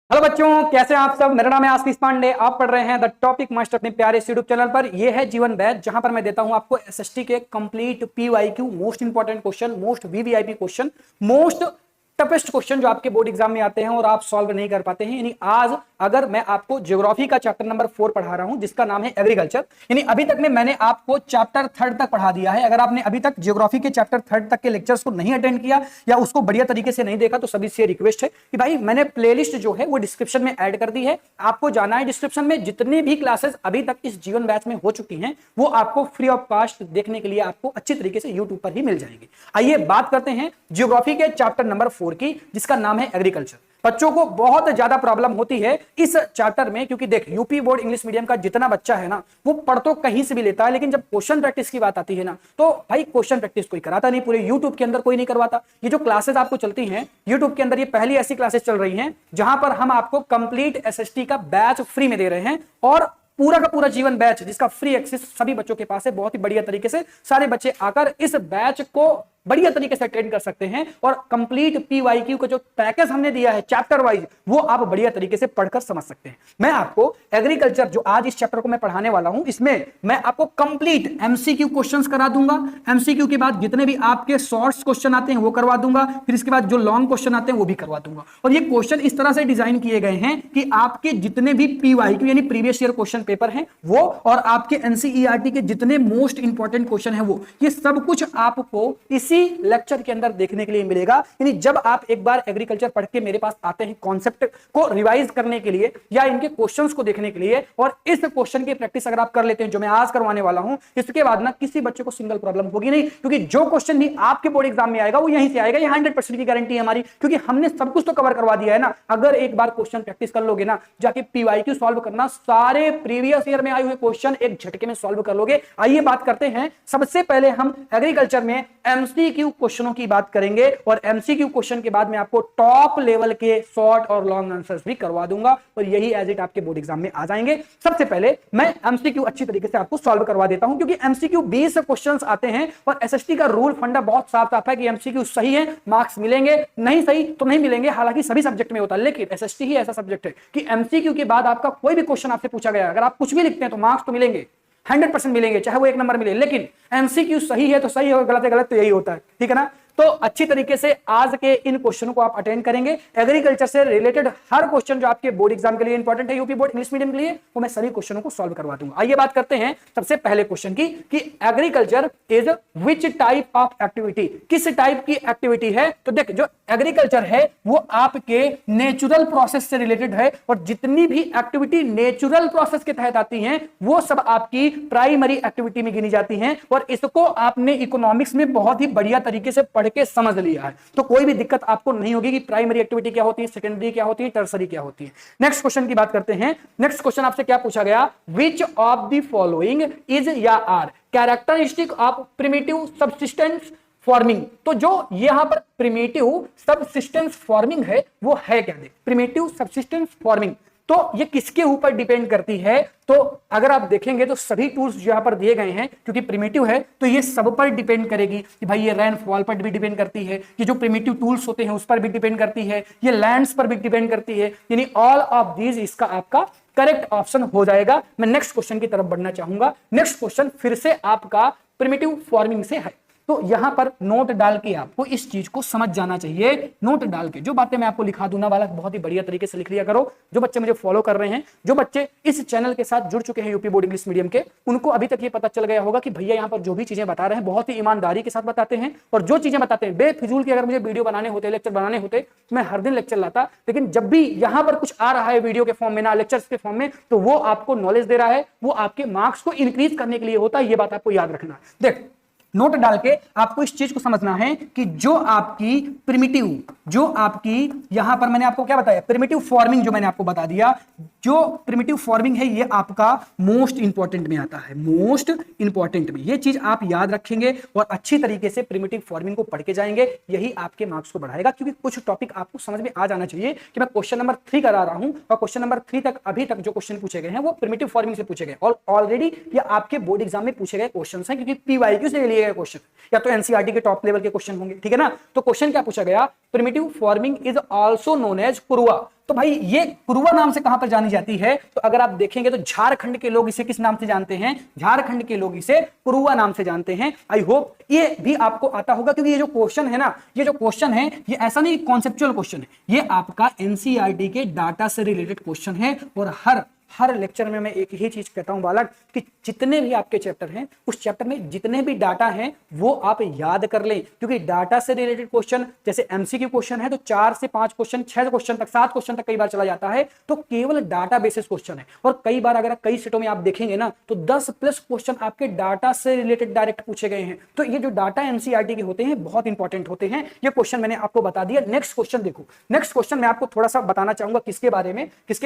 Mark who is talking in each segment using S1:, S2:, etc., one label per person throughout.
S1: Hello बच्चों, कैसे हैं आप सब। मेरा नाम है आशीष पांडे। आप पढ़ रहे हैं द टॉपिक मास्टर अपने प्यारे यूट्यूब चैनल पर। यह है जीवन बैच, जहां पर मैं देता हूं आपको एसएसटी के complete PYQ, most important question, most VVIP question, most toughest question जो आपके बोर्ड एग्जाम में आते हैं और आप सॉल्व नहीं कर पाते हैं। यानी आज अगर मैं आपको ज्योग्राफी का चैप्टर नंबर 4 पढ़ा रहा हूं, जिसका नाम है एग्रीकल्चर, यानी अभी तक में मैंने आपको चैप्टर 3 तक पढ़ा दिया है। अगर आपने अभी तक ज्योग्राफी के चैप्टर 3 तक के लेक्चर्स को नहीं अटेंड किया या उसको बढ़िया तरीके से नहीं देखा, तो सभी से रिक्वेस्ट है कि भाई मैंने प्लेलिस्ट जो है वो डिस्क्रिप्शन में ऐड कर दी है। आपको जाना है डिस्क्रिप्शन में, जितनी भी क्लासेस अभी तक इस जीवन बैच में हो चुकी हैं वो आपको फ्री ऑफ कॉस्ट देखने के लिए आपको अच्छी तरीके से यूट्यूब पर ही मिल जाएंगे। आइए बात करते हैं ज्योग्राफी के चैप्टर नंबर 4 की, जिसका नाम है एग्रीकल्चर। बच्चों को बहुत ज्यादा प्रॉब्लम होती है इस चैप्टर में, क्योंकि देख यूपी बोर्ड इंग्लिश मीडियम का जितना बच्चा है ना, वो पढ़ तो कहीं से भी लेता है, लेकिन जब क्वेश्चन प्रैक्टिस की बात आती है ना, तो भाई क्वेश्चन प्रैक्टिस कोई कराता नहीं, पूरे यूट्यूब के अंदर कोई नहीं करवाता। ये जो क्लासेस आपको चलती हैं यूट्यूब के अंदर, ये पहली ऐसी क्लासेस चल रही हैं जहां पर हम आपको कंप्लीट एसएसटी का बैच फ्री में दे रहे हैं, और पूरा का पूरा जीवन बैच जिसका फ्री एक्सेस सभी बच्चों के पास है। बहुत ही बढ़िया तरीके से सारे बच्चे आकर इस बैच को बढ़िया तरीके से अटेंड कर सकते हैं, और कंप्लीट पीवाईक्यू का जो पैकेज हमने दिया है चैप्टर वाइज, वो आप बढ़िया तरीके से पढ़कर समझ सकते हैं। मैं आपको एग्रीकल्चर जो आज इस चैप्टर को मैं पढ़ाने वाला हूं, इसमें मैं आपको कंप्लीट एमसीक्यू क्वेश्चंस करा दूंगा। एमसीक्यू के बाद जितने भी आपके शॉर्ट्स क्वेश्चन आते हैं वो करवा दूंगा, फिर इसके बाद जो लॉन्ग क्वेश्चन आते हैं वो भी करवा दूंगा। और ये क्वेश्चन इस तरह से डिजाइन किए गए हैं कि आपके जितने भी पीवाईक्यू यानी प्रीवियस ईयर क्वेश्चन पेपर हैं वो, और आपके एनसीईआरटी के जितने मोस्ट इंपॉर्टेंट क्वेश्चन हैं वो, ये सब कुछ आपको इसी लेक्चर के अंदर देखने के लिए मिलेगा। यानी जब आप एक बार एग्रीकल्चर पढ़ के मेरे पास आते हैं कॉन्सेप्ट को रिवाइज करने के लिए या इनके क्वेश्चंस को देखने के लिए, और इस क्वेश्चन की प्रैक्टिस अगर आप कर लेते हैं जो मैं आज करवाने वाला हूं, इसके बाद ना किसी बच्चे को सिंगल प्रॉब्लम होगी नहीं, क्योंकि जो क्वेश्चन भी आपके बोर्ड एग्जाम में आएगा वो यहीं से आएगा। ये 100% की गारंटी है हमारी, क्योंकि हमने सब कुछ तो कवर करवा दिया है ना। अगर एक बार क्वेश्चन प्रैक्टिस कर लोगे ना, जाके पीवाईक्यू सॉल्व करना, सारे प्रीवियस ईयर में आए हुए क्वेश्चन एक झटके में सॉल्व कर लोगे। आइए बात करते हैं। सबसे पहले हम एग्रीकल्चर में एमसीक्यू क्वेश्चनों की बात करेंगे, और एमसीक्यू क्वेश्चन के बाद मैं आपको टॉप लेवल के शॉर्ट और लॉन्ग आंसर्स भी करवा दूंगा, और यही एज इट आपके बोर्ड एग्जाम में आ जाएंगे। सबसे पहले मैं एमसीक्यू अच्छी तरीके से आपको सॉल्व करवा देता हूं, क्योंकि एमसीक्यू 20 क्वेश्चंस आते हैं, और एसएसटी का रूल फंडा बहुत साफ साफ है कि एमसीक्यू सही है मार्क्स मिलेंगे, नहीं सही तो नहीं मिलेंगे। हालांकि सभी सब्जेक्ट में होता है, लेकिन एसएसटी ही ऐसा सब्जेक्ट है कि एमसीक्यू के बाद आपका कोई भी क्वेश्चन आपसे पूछा गया, अगर आप कुछ भी लिखते हैं तो मार्क्स तो मिलेंगे, 100% मिलेंगे, चाहे वो 1 नंबर मिले। लेकिन एमसीक्यू सही है तो सही है, गलत है गलत, तो यही होता है, ठीक है ना। तो अच्छी तरीके से आज के इन क्वेश्चनों को आप अटेंड करेंगे। एग्रीकल्चर से रिलेटेड हर क्वेश्चन जो आपके बोर्ड एग्जाम के लिए इंपॉर्टेंट है, यूपी बोर्ड इंग्लिश मीडियम के लिए, वो मैं सभी क्वेश्चनों को सॉल्व करवा दूंगा। आइए बात करते हैं सबसे पहले क्वेश्चन की, कि agriculture is which type of activity, किस टाइप की एक्टिविटी है। तो देख, जो एग्रीकल्चर है वो आपके नेचुरल प्रोसेस से रिलेटेड है, और जितनी भी एक्टिविटी नेचुरल प्रोसेस के तहत आती हैं वो सब आपकी प्राइमरी एक्टिविटी में गिनी जाती हैं, और इसको आपने इकोनॉमिक्स में बहुत ही बढ़िया तरीके से पढ़ के समझ लिया है, तो कोई भी दिक्कत आपको नहीं होगी कि प्राइमरी एक्टिविटी क्या होती है, सेकेंडरी क्या होती है, टर्सरी क्या होती है। नेक्स्ट क्वेश्चन की बात करते हैं। नेक्स्ट क्वेश्चन आपसे क्या पूछा गया, which of the following is या are characteristic of primitive subsistence farming. तो जो यहां पर प्रिमिटिव सबसिस्टेंस फार्मिंग है वो है क्या, देख, प्रिमिटिव सबसिस्टेंस फार्मिंग तो ये किसके ऊपर डिपेंड करती है। तो अगर आप देखेंगे तो सभी टूल्स जो यहां पर दिए गए हैं, क्योंकि प्रिमिटिव है तो ये सब पर डिपेंड करेगी कि भाई ये रेनफॉल पर भी डिपेंड करती है, ये जो प्रिमिटिव टूल्स होते हैं उस पर भी डिपेंड करती है, ये लैंड्स पर भी डिपेंड करती है, यानी ऑल ऑफ दीज इसका आपका करेक्ट ऑप्शन हो जाएगा। मैं नेक्स्ट क्वेश्चन की तरफ बढ़ना चाहूंगा। नेक्स्ट क्वेश्चन फिर से आपका प्रिमिटिव फार्मिंग से है, तो यहां पर नोट डाल के आपको इस चीज को समझ जाना चाहिए। नोट डाल के जो बातें मैं आपको लिखा दूंगा वाला बहुत ही बढ़िया तरीके से लिख लिया करो। जो बच्चे मुझे फॉलो कर रहे हैं, जो बच्चे इस चैनल के साथ जुड़ चुके हैं यूपी बोर्ड इंग्लिश मीडियम के, उनको अभी तक ये पता चल गया होगा कि भैया यहाँ पर जो भी चीजें बता रहे हैं बहुत ही ईमानदारी के साथ बताते हैं, और जो चीजें बताते हैं बेफिजूल की, अगर मुझे वीडियो बनाने होते, लेक्चर बनाने होते, मैं हर दिन लेक्चर लाता, लेकिन जब भी यहाँ पर कुछ आ रहा है वीडियो के फॉर्म में ना लेक्चर्स के फॉर्म में, तो वो आपको नॉलेज दे रहा है, वो आपके मार्क्स को इंक्रीज करने के लिए होता है। ये बात आपको याद रखना है। देख, नोट डाल के आपको इस चीज को समझना है कि जो आपकी प्रिमिटिव, जो आपकी यहां पर मैंने आपको क्या बताया, प्रिमिटिव फार्मिंग जो मैंने आपको बता दिया, जो प्रिमिटिव फार्मिंग है ये आपका मोस्ट इंपॉर्टेंट में आता है, मोस्ट इंपॉर्टेंट में। ये चीज आप याद रखेंगे और अच्छी तरीके से प्रिमिटिव फार्मिंग को पढ़ के जाएंगे, यही आपके मार्क्स को बढ़ाएगा। क्योंकि कुछ टॉपिक आपको समझ में आ जाना चाहिए कि मैं क्वेश्चन नंबर 3 करा रहा हूं, और क्वेश्चन नंबर 3 तक अभी तक जो क्वेश्चन पूछे गए हैं वो प्रिमिटिव फार्मिंग से पूछे गए, और ऑलरेडी ये आपके बोर्ड एग्जाम में पूछे गए क्वेश्चन हैं, क्योंकि पीवाईक्यू से लिए गए क्वेश्चन या तो एनसीईआरटी के टॉप लेवल के क्वेश्चन होंगे, ठीक है ना। तो क्वेश्चन क्या पूछा गया, primitive primitive farming is also known as Kurua. तो भाई ये कुरुआ नाम से कहां पर जानी जाती है? तो अगर आप देखेंगे तो झारखंड के लोग इसे किस नाम से जानते हैं? झारखंड के लोग इसे कुरुआ नाम से जानते हैं। आई होप ये भी आपको आता होगा, क्योंकि ये जो क्वेश्चन है ना, ये जो क्वेश्चन है ये ऐसा नहीं कॉन्सेप्चुअल क्वेश्चन है, ये आपका एनसीईआरटी के डाटा से रिलेटेड क्वेश्चन है। और हर लेक्चर में मैं एक ही चीज कहता हूं बालक कि जितने भी आपके चैप्टर हैं उस चैप्टर में जितने भी डाटा हैं वो आप याद कर लें, क्योंकि डाटा से रिलेटेड क्वेश्चन जैसे एमसीक्यू क्वेश्चन है तो 4 से 5 क्वेश्चन, 6 क्वेश्चन तक, 7 क्वेश्चन तक कई बार चला जाता है, तो केवल डाटा बेसिस क्वेश्चन है। और कई बार अगर कई सेटों में आप देखेंगे ना तो 10+ क्वेश्चन आपके डाटा से रिलेटेड डायरेक्ट पूछे गए हैं। तो ये जो डाटा एनसीईआरटी के होते हैं बहुत इंपॉर्टेंट होते हैं। ये क्वेश्चन मैंने आपको बता दिया। नेक्स्ट क्वेश्चन देखो, नेक्स्ट क्वेश्चन मैं आपको थोड़ा सा बताना चाहूंगा किसके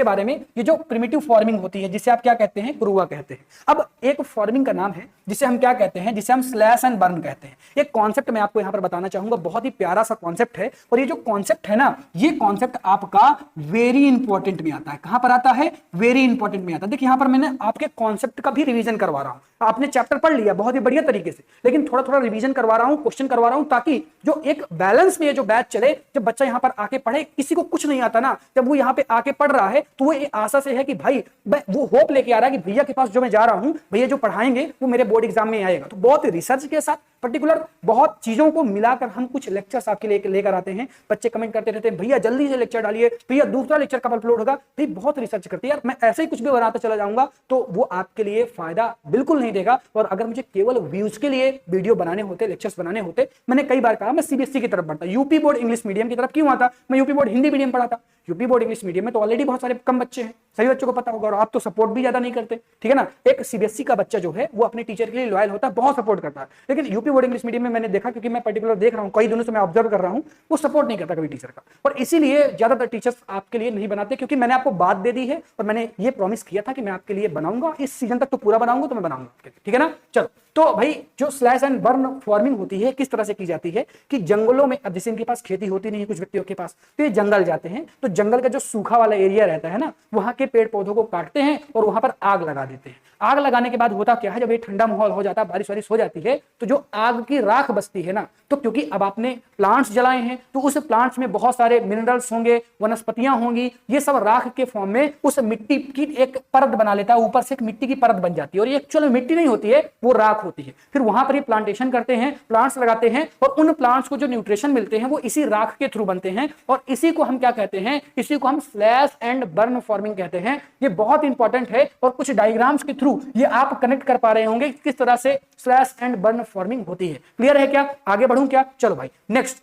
S1: बारे में, ये जो प्रिमिटिव फॉर्मिंग होती है जिसे आप क्या कहते हैं? कुरुआ कहते हैं। अब एक फॉर्मिंग का नाम है जिसे हम क्या कहते हैं? जिसे हम स्लैश एंड बर्न कहते हैं। एक कॉन्सेप्ट मैं आपको यहां पर बताना चाहूंगा, बहुत ही प्यारा सा कॉन्सेप्ट है। और ये जो कॉन्सेप्ट है ना, ये कॉन्सेप्ट आपका वेरी इंपॉर्टेंट में आता है। कहां पर आता है? वेरी इंपॉर्टेंट में आता है। देखिए यहां पर मैंने आपके कॉन्सेप्ट का भी रिवीजन करवा रहा हूं। आपने चैप्टर पढ़ लिया बहुत ही बढ़िया तरीके से, लेकिन थोड़ा थोड़ा रिवीजन करवा रहा हूं, क्वेश्चन करवा रहा हूं, ताकि जो एक बैलेंस में जो बैच चले, जब बच्चा यहां पर आके पढ़े, किसी को कुछ नहीं आता ना, जब वो यहां पे आके पढ़ रहा है तो वो ये आशा से है कि भाई वो होप लेके आ रहा है कि भैया के पास जो मैं जा रहा हूं, भैया जो पढ़ाएंगे वो मेरे बोर्ड एग्जाम में आएगा। तो बहुत रिसर्च के साथ पर्टिकुलर बहुत चीजों को मिलाकर हम कुछ लेक्चर्स आपके लिए लेकर आते हैं। बच्चे कमेंट करते रहते हैं भैया जल्दी से लेक्चर डालिए, भैया दूसरा लेक्चर कब अपलोड होगा। भाई बहुत रिसर्च करते हैं यार, मैं ऐसे ही कुछ भी बनाता चला जाऊंगा तो वो आपके लिए फायदा बिल्कुल नहीं देगा। और अगर मुझे केवल व्यूज के लिए वीडियो बनाने होते, लेक्चर्स बनाने होते, मैंने कई बार कहा मैं सीबीएसई की तरफ बढ़ता, यूपी बोर्ड इंग्लिश मीडियम की तरफ क्यों आता? मैं यूपी बोर्ड हिंदी मीडियम पढ़ाता। यूपी बोर्ड इंग्लिश मीडियम में तो ऑलरेडी बहुत सारे कम बच्चे हैं, सभी बच्चों को पता होगा, और आप तो सपोर्ट भी ज्यादा नहीं करते, ठीक है ना। एक सीबीएसई का बच्चा जो है वो अपने टीचर के लिए लॉयल होता है, बहुत सपोर्ट करता है। लेकिन यूपी बोर्ड इंग्लिश मीडियम में मैंने देखा, क्योंकि मैं पर्टिकुलर देख रहा हूं, कई दिनों से मैं ऑब्जर्व कर रहा हूं, वो सपोर्ट नहीं करता कभी टीचर का। और इसीलिए ज्यादातर टीचर्स आपके लिए नहीं बनाते, क्योंकि मैंने आपको बात दे दी है और मैंने ये प्रॉमिस किया था कि मैं आपके लिए बनाऊंगा, इस सीजन तक तो पूरा बनाऊंगा, तो मैं बनाऊंगा, ठीक है ना। चलो, तो भाई जो स्लैश एंड बर्न फार्मिंग होती है किस तरह से की जाती है कि जंगलों में, अब जैसे इनके पास खेती होती नहीं है कुछ व्यक्तियों के पास, तो ये जंगल जाते हैं, तो जंगल का जो सूखा वाला एरिया रहता है ना, वहां के पेड़ पौधों को काटते हैं और वहां पर आग लगा देते हैं। आग लगाने के बाद होता क्या है, जब ये ठंडा माहौल हो जाता है, बारिश वारिश हो जाती है, तो जो आग की राख बचती है ना, तो क्योंकि अब आपने प्लांट्स जलाए हैं तो उस प्लांट्स में बहुत सारे मिनरल्स होंगे, वनस्पतियां होंगी, ये सब राख के फॉर्म में उस मिट्टी की एक परत बना लेता है, ऊपर से एक मिट्टी की परत बन जाती है, और ये एक्चुअल में मिट्टी नहीं होती है, वो राख होती है। फिर वहां पर ये प्लांटेशन करते हैं, प्लांट्स लगाते हैं, और उन प्लांट्स को जो न्यूट्रिशन मिलते हैं वो इसी राख के थ्रू बनते हैं, और इसी को हम क्या कहते हैं? इसी को हम स्लैश एंड बर्न फार्मिंग कहते हैं। ये बहुत इंपॉर्टेंट है, और कुछ डायग्राम्स के थ्रू ये आप कनेक्ट कर पा रहे होंगे किस तरह से स्लैश एंड बर्न फार्मिंग होती है। क्लियर है क्या? आगे बढ़ूं क्या? चलो भाई नेक्स्ट।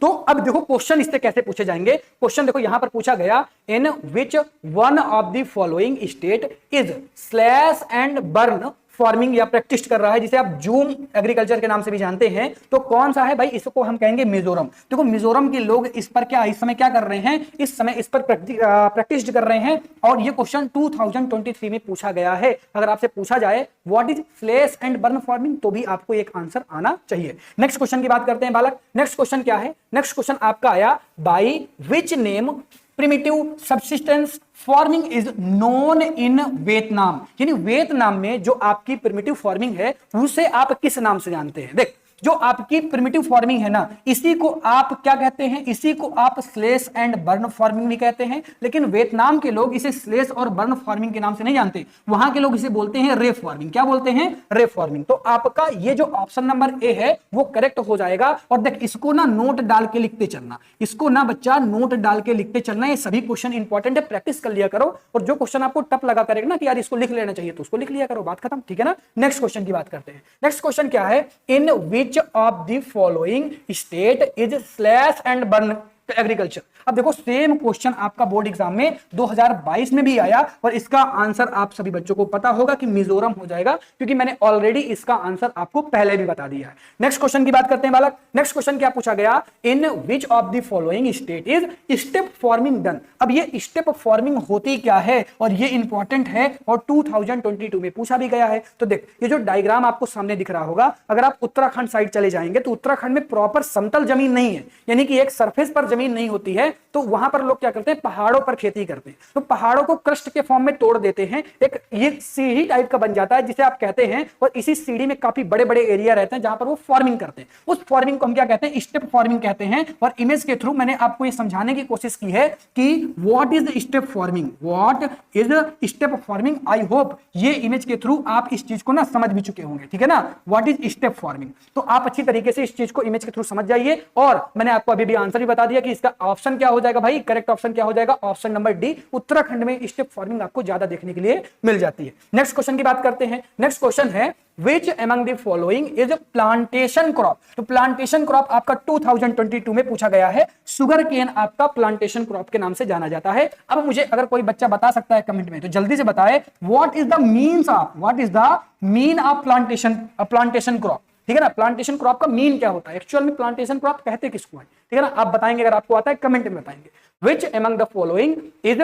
S1: तो अब देखो क्वेश्चन इससे कैसे पूछे जाएंगे। क्वेश्चन देखो यहां पर पूछा गया, in which one of the following state is slash and burn farming या प्रैक्टिस कर रहा है, जिसे आप जूम एग्रीकल्चर के नाम से भी जानते हैं। तो कौन सा है भाई? इसको हम कहेंगे मिजोरम। देखो मिजोरम के लोग इस पर क्या इस समय क्या कर रहे हैं? इस समय इस पर प्रैक्टिस कर रहे हैं, और ये क्वेश्चन 2023 में पूछा गया है। अगर आपसे पूछा जाए what is slash and burn farming, तो भी आपको एक आंसर आना चाहिए। नेक्स्ट क्वेश्चन की बात करते हैं बालक। नेक्स्ट क्वेश्चन क्या है? नेक्स्ट क्वेश्चन आपका आया, by which name primitive subsistence farming is known in Vietnam. यानी वियतनाम में जो आपकी प्रिमिटिव फार्मिंग है उसे आप किस नाम से जानते हैं? देख, जो आपकी प्रिमिटिव फार्मिंग है ना, इसी को आप क्या कहते हैं? इसी को आप स्लैश एंड बर्न फार्मिंग नहीं कहते हैं, लेकिन वियतनाम के लोग इसे स्लैश और बर्न फार्मिंग के नाम से नहीं जानते। वहां के लोग इसे बोलते हैं रे फार्मिंग। क्या बोलते हैं? रे फार्मिंग। तो आपका ये जो ऑप्शन नंबर ए है वो करेक्ट हो जाएगा। और देख, इसको ना नोट डाल के लिखते चलना, इसको ना बच्चा नोट डाल के लिखते चलना। ये सभी क्वेश्चन इंपॉर्टेंट है, प्रैक्टिस कर लिया करो, और जो क्वेश्चन आपको टफ लगा करेगा ना कि यार इसको लिख लेना चाहिए, तो उसको लिख लिया करो, बात खत्म, ठीक है ना। नेक्स्ट क्वेश्चन की बात करते हैं। नेक्स्ट क्वेश्चन क्या है? In which of the following state is slash and burn agriculture. अब देखो सेम क्वेश्चन आपका बोर्ड एग्जाम में 2022 में भी आया, और इसका आंसर आप सभी बच्चों को पता होगा कि मिजोरम हो जाएगा, क्योंकि मैंने ऑलरेडी इसका आंसर आपको पहले भी बता दिया है। नेक्स्ट क्वेश्चन की बात करते हैं बालक। नेक्स्ट क्वेश्चन क्या पूछा गया? In which of the following state is step farming done. अब ये स्टेप फार्मिंग होती क्या है, और ये इंपॉर्टेंट है, और 2022 में पूछा भी गया है। तो देख, ये जो डायग्राम आपको सामने दिख रहा होगा, अगर आप उत्तराखंड साइड चले जाएंगे तो उत्तराखंड में प्रॉपर समतल जमीन नहीं है, यानी कि एक सरफेस पर जमीन नहीं होती है तो वहां पर लोग क्या करते हैं, पहाड़ों पर खेती करते हैं। तो पहाड़ों को क्रस्ट के फॉर्म में तोड़ देते हैं, एक ये सीढ़ी टाइप का बन जाता है जिसे आप कहते हैं, और इसी सीढ़ी में काफी बड़े बड़े एरिया रहते हैं जहां पर वो फार्मिंग करते हैं। उस फार्मिंग को हम क्या कहते हैं, स्टेप फार्मिंग कहते हैं। और इमेज के थ्रू मैंने आपको ये समझाने की कोशिश की है कि what is step farming, what is step farming. I hope ये इमेज के थ्रू आप इस चीज को ना समझ भी चुके होंगे, ठीक है ना, व्हाट इज स्टेप फार्मिंग। तो आप अच्छी तरीके से इस चीज को इमेज के थ्रू समझ जाइए। और मैंने आपको अभी भी आंसर भी बता दिया कि इसका ऑप्शन क्या हो जाएगा भाई, करेक्ट ऑप्शन क्या हो जाएगा, ऑप्शन नंबर डी। उत्तराखंड में स्टेप फार्मिंग आपको ज्यादा देखने के लिए मिल जाती है। नेक्स्ट क्वेश्चन की बात करते हैं। नेक्स्ट क्वेश्चन है Which among the following is a plantation crop? तो प्लांटेशन क्रॉप आपका 2022 में पूछा गया है। शुगर केन आपका प्लांटेशन क्रॉप के नाम से जाना जाता है। अब मुझे अगर कोई बच्चा बता सकता है कमेंट में तो जल्दी से बताए, what is the means of, what is the mean of plantation crop, ठीक है ना। प्लांटेशन क्रॉप का मीन क्या होता है, एक्चुअल में प्लांटेशन क्रॉप कहते किसको है, ठीक है ना। आप बताएंगे, अगर आपको आता है कमेंट में बताएंगे। Which among the following is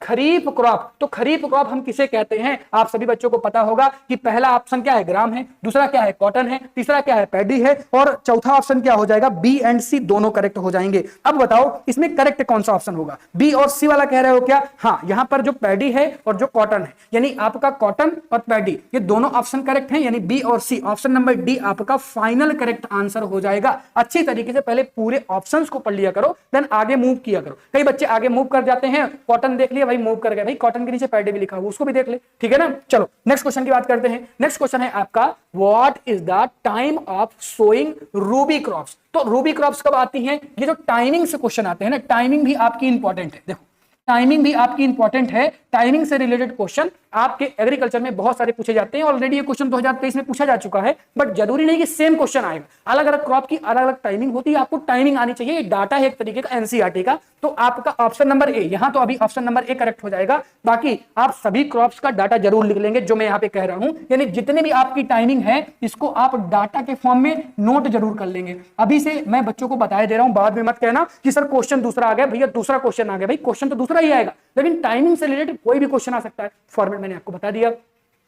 S1: kharif crop. तो खरीफ क्रॉप हम किसे कहते हैं, आप सभी बच्चों को पता होगा कि पहला ऑप्शन क्या है, ग्राम है, दूसरा क्या है, कॉटन है, तीसरा क्या है, पैडी है, और चौथा ऑप्शन क्या हो जाएगा, बी एंड सी दोनों करेक्ट हो जाएंगे। अब बताओ इसमें करेक्ट कौन सा ऑप्शन होगा, बी और सी वाला कह रहे हो क्या। हाँ, यहां पर जो पैडी है और जो कॉटन है, यानी आपका कॉटन और पैडी, ये दोनों ऑप्शन करेक्ट है, यानी बी और सी, ऑप्शन नंबर डी आपका फाइनल करेक्ट आंसर हो जाएगा। अच्छी तरीके से पहले पूरे ऑप्शंस को पढ़ लिया करो, देन आगे मूव किया करो। कई बच्चे आगे मूव कर जाते हैं, कॉटन देख लिया भाई, मूव कर गए भाई, कॉटन के नीचे पैडी भी लिखा हुआ उसको भी देख ले, ठीक है ना। चलो नेक्स्ट क्वेश्चन की बात करते हैं। नेक्स्ट क्वेश्चन है आपका, what is the time of sowing rabi crops. तो रूबी क्रॉप्स कब आती हैं, ये जो टाइमिंग से क्वेश्चन आते हैं ना, टाइमिंग भी आपकी इंपॉर्टेंट है। देखो टाइमिंग भी आपकी इंपॉर्टेंट है। टाइमिंग से रिलेटेड क्वेश्चन आपके एग्रीकल्चर में बहुत सारे पूछे जाते हैं। ऑलरेडी ये क्वेश्चन 2023 में पूछा जा चुका है, बट जरूरी नहीं कि सेम क्वेश्चन आएगा। अलग अलग क्रॉप की अलग अलग टाइमिंग होती है, आपको टाइमिंग आनी चाहिए। ये डाटा है एक तरीके का एनसीईआरटी का। तो आपका ऑप्शन नंबर ए, यहां तो अभी ऑप्शन नंबर ए करेक्ट हो जाएगा। बाकी आप सभी क्रॉप्स का डाटा जरूर लिख लेंगे जो मैं यहां पे कह रहा हूं, यानी जितने भी आपकी टाइमिंग है इसको आप डाटा के फॉर्म में नोट जरूर कर लेंगे। अभी से मैं बच्चों को बताया दे रहा हूं, बाद में मत कहना कि सर क्वेश्चन दूसरा आ गया, भैया दूसरा क्वेश्चन आ गया। भाई क्वेश्चन तो दूसरा ही आएगा, लेकिन टाइमिंग से रिलेटेड कोई भी क्वेश्चन आ सकता है। फॉर्मेट मैंने आपको बता दिया।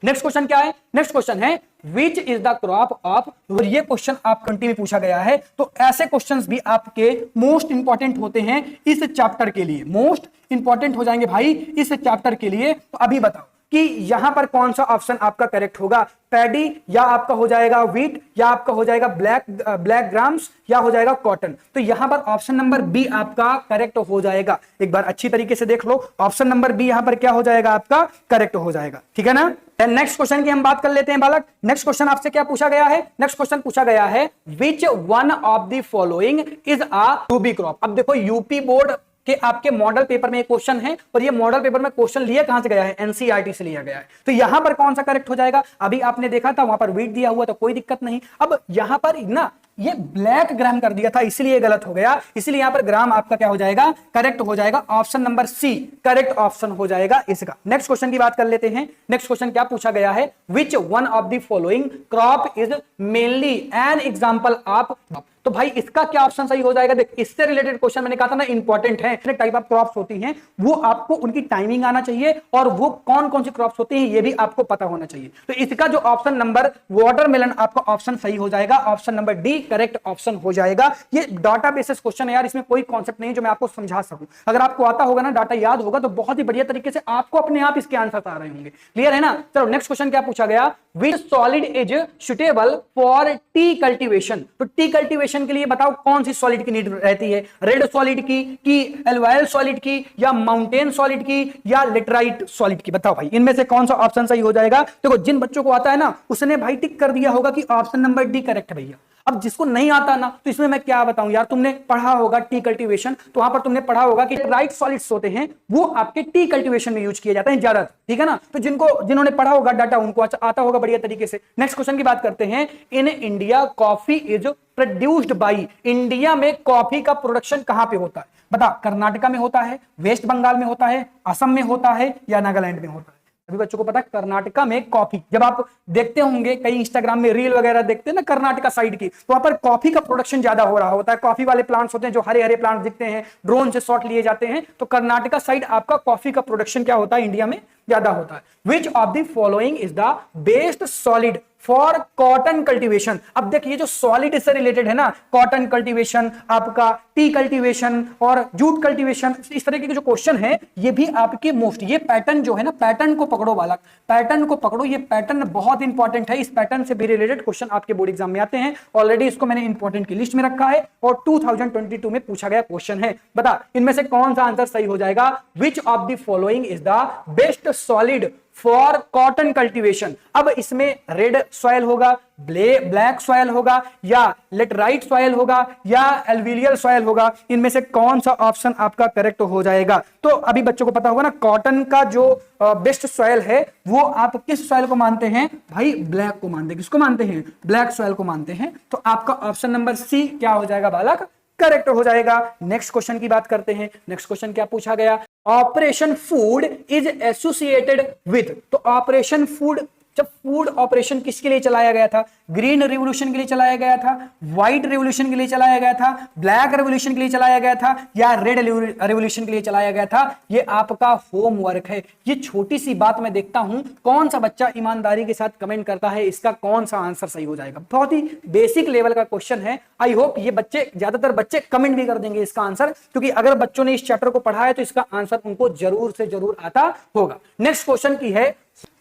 S1: नेक्स्ट क्वेश्चन क्या है, नेक्स्ट क्वेश्चन है which is the crop of, और ये क्वेश्चन आप 20 में पूछा गया है। तो ऐसे क्वेश्चंस भी आपके मोस्ट इंपॉर्टेंट होते हैं इस चैप्टर के लिए, मोस्ट इंपॉर्टेंट हो जाएंगे भाई इस चैप्टर के लिए। तो अभी बताओ कि यहां पर कौन सा ऑप्शन आपका करेक्ट होगा, पैडी या आपका हो जाएगा व्हीट या आपका हो जाएगा ब्लैक ग्राम्स या हो जाएगा कॉटन। तो यहां पर ऑप्शन नंबर बी आपका करेक्ट हो जाएगा। एक बार अच्छी तरीके से देख लो, ऑप्शन नंबर बी यहां पर क्या हो जाएगा आपका करेक्ट हो जाएगा, ठीक है ना। नेक्स्ट क्वेश्चन की हम बात कर लेते हैं बालक। नेक्स्ट क्वेश्चन आपसे क्या पूछा गया है, नेक्स्ट क्वेश्चन पूछा गया है विच one of the following is a Ruby crop. अब देखो यूपी बोर्ड कि आपके मॉडल पेपर में एक क्वेश्चन है, और ये मॉडल पेपर में क्वेश्चन लिया कहां से गया है, एनसीईआरटी से लिया गया है। तो यहां पर कौन सा करेक्ट हो जाएगा, अभी आपने देखा था वहां पर वेट दिया हुआ तो कोई दिक्कत नहीं। अब यहां पर ना ये ब्लैक ग्राम कर दिया था इसलिए गलत हो गया, इसलिए यहां पर ग्राम आपका क्या हो जाएगा, करेक्ट हो जाएगा। Option number C correct option हो जाएगा इसका। नेक्स्ट क्वेश्चन की बात कर लेते हैं। नेक्स्ट क्वेश्चन क्या पूछा गया है, विच one of the following crop is mainly an example of. तो भाई इसका क्या ऑप्शन सही हो जाएगा, देख इससे रिलेटेड क्वेश्चन मैंने कहा था ना इंपॉर्टेंट है। टाइप ऑफ क्रॉप्स होती हैं वो आपको उनकी टाइमिंग आना चाहिए, और वो कौन कौन सी क्रॉप्स होती हैं ये भी आपको पता होना चाहिए। तो इसका जो ऑप्शन नंबर वाटरमेलन आपका ऑप्शन सही हो जाएगा, option number D correct option हो जाएगा। ये डाटा बेसिस क्वेश्चन है यार, इसमें कोई कॉन्सेप्ट नहीं जो मैं आपको समझा सकूं। अगर आपको आता होगा ना, डाटा याद होगा, तो बहुत ही बढ़िया तरीके से आपको अपने आप इसके आंसर आ रहे होंगे। क्लियर है ना। चलो नेक्स्ट क्वेश्चन क्या पूछा गया, विच solid is suitable for T cultivation. तो टी कल्टीवेशन के लिए बताओ कौन सी सॉलिड की नीड रहती है, रेड सॉलिड की एल्वाइल सॉलिड की, या माउंटेन सॉलिड की, या लेटराइट सॉलिड की। बताओ भाई इनमें से कौन सा ऑप्शन सही हो जाएगा। देखो जिन बच्चों को आता है ना उसने भाई टिक कर दिया होगा कि ऑप्शन नंबर डी करेक्ट है भैया। अब जिसको नहीं आता ना, तो इसमें मैं क्या बताऊं यार, तुमने पढ़ा होगा टी कल्टीवेशन, तो वहां पर तुमने पढ़ा होगा कि राइट सॉलिड्स होते हैं वो आपके टी कल्टीवेशन में यूज किए जाते हैं ज्यादा, ठीक है ना। तो जिन्होंने पढ़ा होगा डाटा उनको आता होगा बढ़िया तरीके से। नेक्स्ट क्वेश्चन की बात करते हैं, in India coffee is produced by. India में कॉफी का प्रोडक्शन कहां पे होता है, बता। कर्नाटका में होता है, वेस्ट बंगाल में होता है, असम में होता है, या नागालैंड में होता है। अभी बच्चों को पता है कर्नाटका में कॉफी, जब आप देखते होंगे कई इंस्टाग्राम में रील वगैरह देखते हैं ना कर्नाटका साइड की, तो वहां पर कॉफी का प्रोडक्शन ज्यादा हो रहा होता है। कॉफी वाले प्लांट्स होते हैं जो हरे हरे प्लांट्स दिखते हैं, ड्रोन से शॉट लिए जाते हैं। तो कर्नाटका साइड आपका कॉफी का प्रोडक्शन क्या होता है, इंडिया में ज्यादा होता है। विच of the following is the best solid for cotton cultivation. अब देखिए जो सॉलिड से रिलेटेड है ना, कॉटन कल्टीवेशन, आपका टी कल्टीवेशन और जूट कल्टीवेशन, इस तरह के जो क्वेश्चन है ये भी आपके मोस्ट, ये पैटर्न जो है ना, पैटर्न को पकड़ो बालक, पैटर्न को पकड़ो, ये पैटर्न बहुत इंपॉर्टेंट है। इस पैटर्न से भी रिलेटेड क्वेश्चन आपके बोर्ड एग्जाम में आते हैं। ऑलरेडी इसको मैंने इंपॉर्टेंट की लिस्ट में रखा है और 2022 में पूछा गया क्वेश्चन है। बता इनमें से कौन सा आंसर सही हो जाएगा? विच of the following is the best solid for cotton cultivation. अब इसमें रेड सॉइल होगा, ब्लैक सॉइल होगा, या लेटराइट सॉइल होगा, या एल्यूवियल सॉइल होगा, इनमें से कौन सा ऑप्शन आपका करेक्ट हो जाएगा? तो अभी बच्चों को पता होगा ना, कॉटन का जो बेस्ट सॉइल है वो आप किस सॉइल को मानते हैं भाई? ब्लैक को मानते हैं। किसको मानते हैं? ब्लैक सॉइल को मानते हैं। तो आपका ऑप्शन नंबर सी क्या हो जाएगा बालक? करेक्ट हो जाएगा। नेक्स्ट क्वेश्चन की बात करते हैं। नेक्स्ट क्वेश्चन क्या पूछा गया? Operation food is associated with. तो ऑपरेशन फूड, जब फूड ऑपरेशन किसके लिए चलाया गया था? ग्रीन रिवॉल्यूशन के लिए चलाया गया था, व्हाइट रिवॉल्यूशन के लिए चलाया गया था, ब्लैक रिवॉल्यूशन के लिए चलाया गया था, या रेड रिवॉल्यूशन के लिए चलाया गया था? ये आपका होमवर्क है। ये छोटी सी बात मैं देखता हूं कौन सा बच्चा ईमानदारी के साथ कमेंट करता है, इसका कौन सा आंसर सही हो जाएगा। बहुत ही बेसिक लेवल का क्वेश्चन है। आई होप ये बच्चे, ज्यादातर बच्चे कमेंट भी कर देंगे इसका आंसर, क्योंकि अगर बच्चों ने इस चैप्टर को पढ़ा है तो इसका आंसर उनको जरूर से जरूर आता होगा। नेक्स्ट क्वेश्चन की है,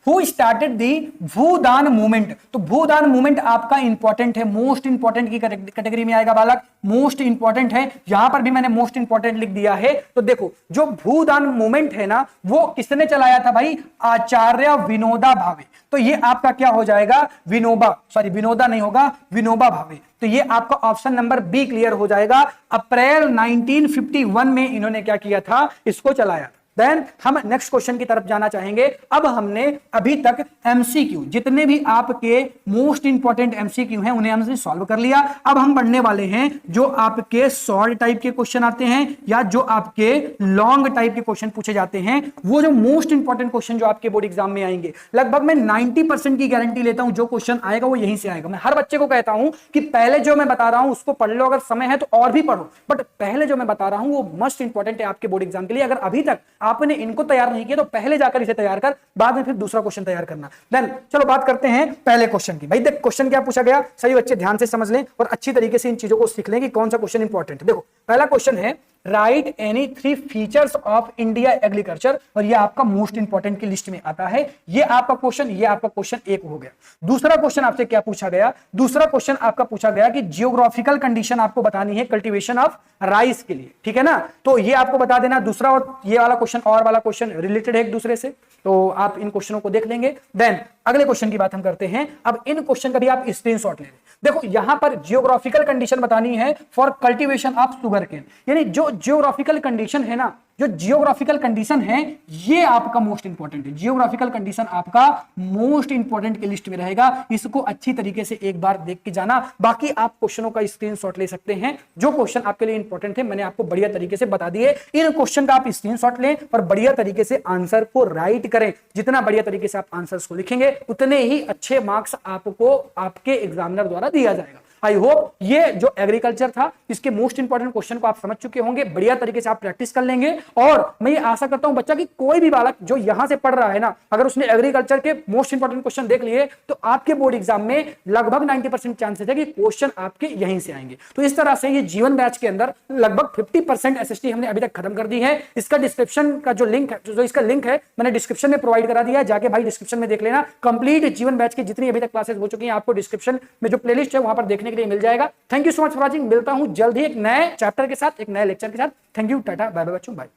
S1: Who started the Bhoodan movement? तो भूदान मूवमेंट आपका इंपॉर्टेंट है, मोस्ट इंपॉर्टेंट की कैटेगरी में आएगा बालक, मोस्ट इंपॉर्टेंट है। यहां पर भी मैंने मोस्ट इंपॉर्टेंट लिख दिया है। तो देखो जो भूदान मूवमेंट है ना, वो किसने चलाया था भाई? आचार्य विनोबा भावे। तो ये आपका क्या हो जाएगा? विनोदा नहीं होगा, विनोबा भावे। तो ये आपका ऑप्शन नंबर बी क्लियर हो जाएगा। अप्रैल 1951 में इन्होंने क्या किया था? इसको चलाया। देन हम नेक्स्ट क्वेश्चन की तरफ जाना चाहेंगे। अब हमने अभी तक एमसीक्यू, जितने भी आपके मोस्ट इंपॉर्टेंट एमसीक्यू हैं उन्हें हमने सॉल्व कर लिया। अब हम बढ़ने वाले हैं जो आपके शॉर्ट टाइप के क्वेश्चन आते हैं या जो आपके लॉन्ग टाइप के क्वेश्चन पूछे जाते हैं। वो जो मोस्ट इंपॉर्टेंट क्वेश्चन जो आपके बोर्ड एग्जाम में आएंगे, लगभग मैं 90% की गारंटी लेता हूं जो क्वेश्चन आएगा वो यहीं से आएगा। मैं हर बच्चे को कहता हूं कि पहले जो मैं बता रहा हूं उसको पढ़ लो, अगर समय है तो और भी पढ़ो, बट पहले जो मैं बता रहा हूं वो मोस्ट इंपॉर्टेंट है आपके बोर्ड एग्जाम के लिए। अगर अभी तक आपने इनको तैयार नहीं किया तो पहले जाकर इसे तैयार कर, बाद में फिर दूसरा क्वेश्चन तैयार करना। देन चलो बात करते हैं पहले क्वेश्चन की। भाई देख क्वेश्चन क्या पूछा गया, सही बच्चे ध्यान से समझ लें और अच्छी तरीके से इन चीजों को सीख लें कि कौन सा क्वेश्चन इंपॉर्टेंट है। देखो पहला क्वेश्चन है, right any 3 features of India agriculture, और ये आपका मोस्ट इंपॉर्टेंट की लिस्ट में आता है। ये आपका क्वेश्चन, ये आपका क्वेश्चन एक हो गया। दूसरा क्वेश्चन आपसे क्या पूछा गया? दूसरा क्वेश्चन आपका पूछा गया कि जियोग्राफिकल कंडीशन आपको बतानी है कल्टीवेशन ऑफ राइस के लिए, ठीक है ना? तो ये आपको बता देना। दूसरा और ये वाला क्वेश्चन और वाला क्वेश्चन रिलेटेड है एक दूसरे से, तो आप इन क्वेश्चनों को देख लेंगे। देन अगले क्वेश्चन की बात हम करते हैं। अब इन क्वेश्चन का भी आप स्क्रीनशॉट ले लें। देखो यहां पर जियोग्राफिकल कंडीशन बतानी है for cultivation of sugarcane, यानी जो जियोग्राफिकल कंडीशन है ना, जो जियोग्राफिकल कंडीशन है ये आपका मोस्ट इंपॉर्टेंट है। जियोग्राफिकल कंडीशन आपका मोस्ट इंपॉर्टेंट की लिस्ट में रहेगा। इसको अच्छी तरीके से एक बार देख के जाना। बाकी आप क्वेश्चनों का स्क्रीनशॉट ले सकते हैं। जो क्वेश्चन आपके लिए इंपॉर्टेंट है मैंने आपको बढ़िया तरीके से बता दिए। इन क्वेश्चन का आप स्क्रीनशॉट लें और बढ़िया तरीके से आंसर को राइट करें। जितना बढ़िया तरीके से आप आंसर्स को लिखेंगे उतने ही अच्छे मार्क्स आपको आपके एग्जामिनर द्वारा दिया जाएगा। आई होप ये जो एग्रीकल्चर था इसके मोस्ट इंपॉर्टेंट क्वेश्चन को आप समझ चुके होंगे। बढ़िया तरीके से आप प्रैक्टिस कर लेंगे और मैं ये आशा करता हूं बच्चा कि कोई भी बालक जो यहां से पढ़ रहा है ना, अगर उसने एग्रीकल्चर के मोस्ट इंपॉर्टेंट क्वेश्चन देख लिए तो आपके बोर्ड एग्जाम में लगभग 90% चांसेस है कि क्वेश्चन आपके यहीं से आएंगे। तो इस तरह से ये जीवन बैच के अंदर लगभग 50% एसएसटी हमने अभी तक खत्म कर दी है। इसका डिस्क्रिप्शन का जो लिंक है, जो इसका लिंक है मैंने डिस्क्रिप्शन में प्रोवाइड करा दिया है। जाके भाई डिस्क्रिप्शन में देख लेना। कंप्लीट जीवन बैच की जितनी अभी तक क्लासेस हो चुकी हैं आपको डिस्क्रिप्शन में जो प्लेलिस्ट है वहां पर देखने के लिए मिल जाएगा। Thank you so much for watching. मिलता हूं जल्द ही एक नए चैप्टर के साथ, एक नए लेक्चर के साथ। Thank you, tata, bye bye बच्चों, बाय।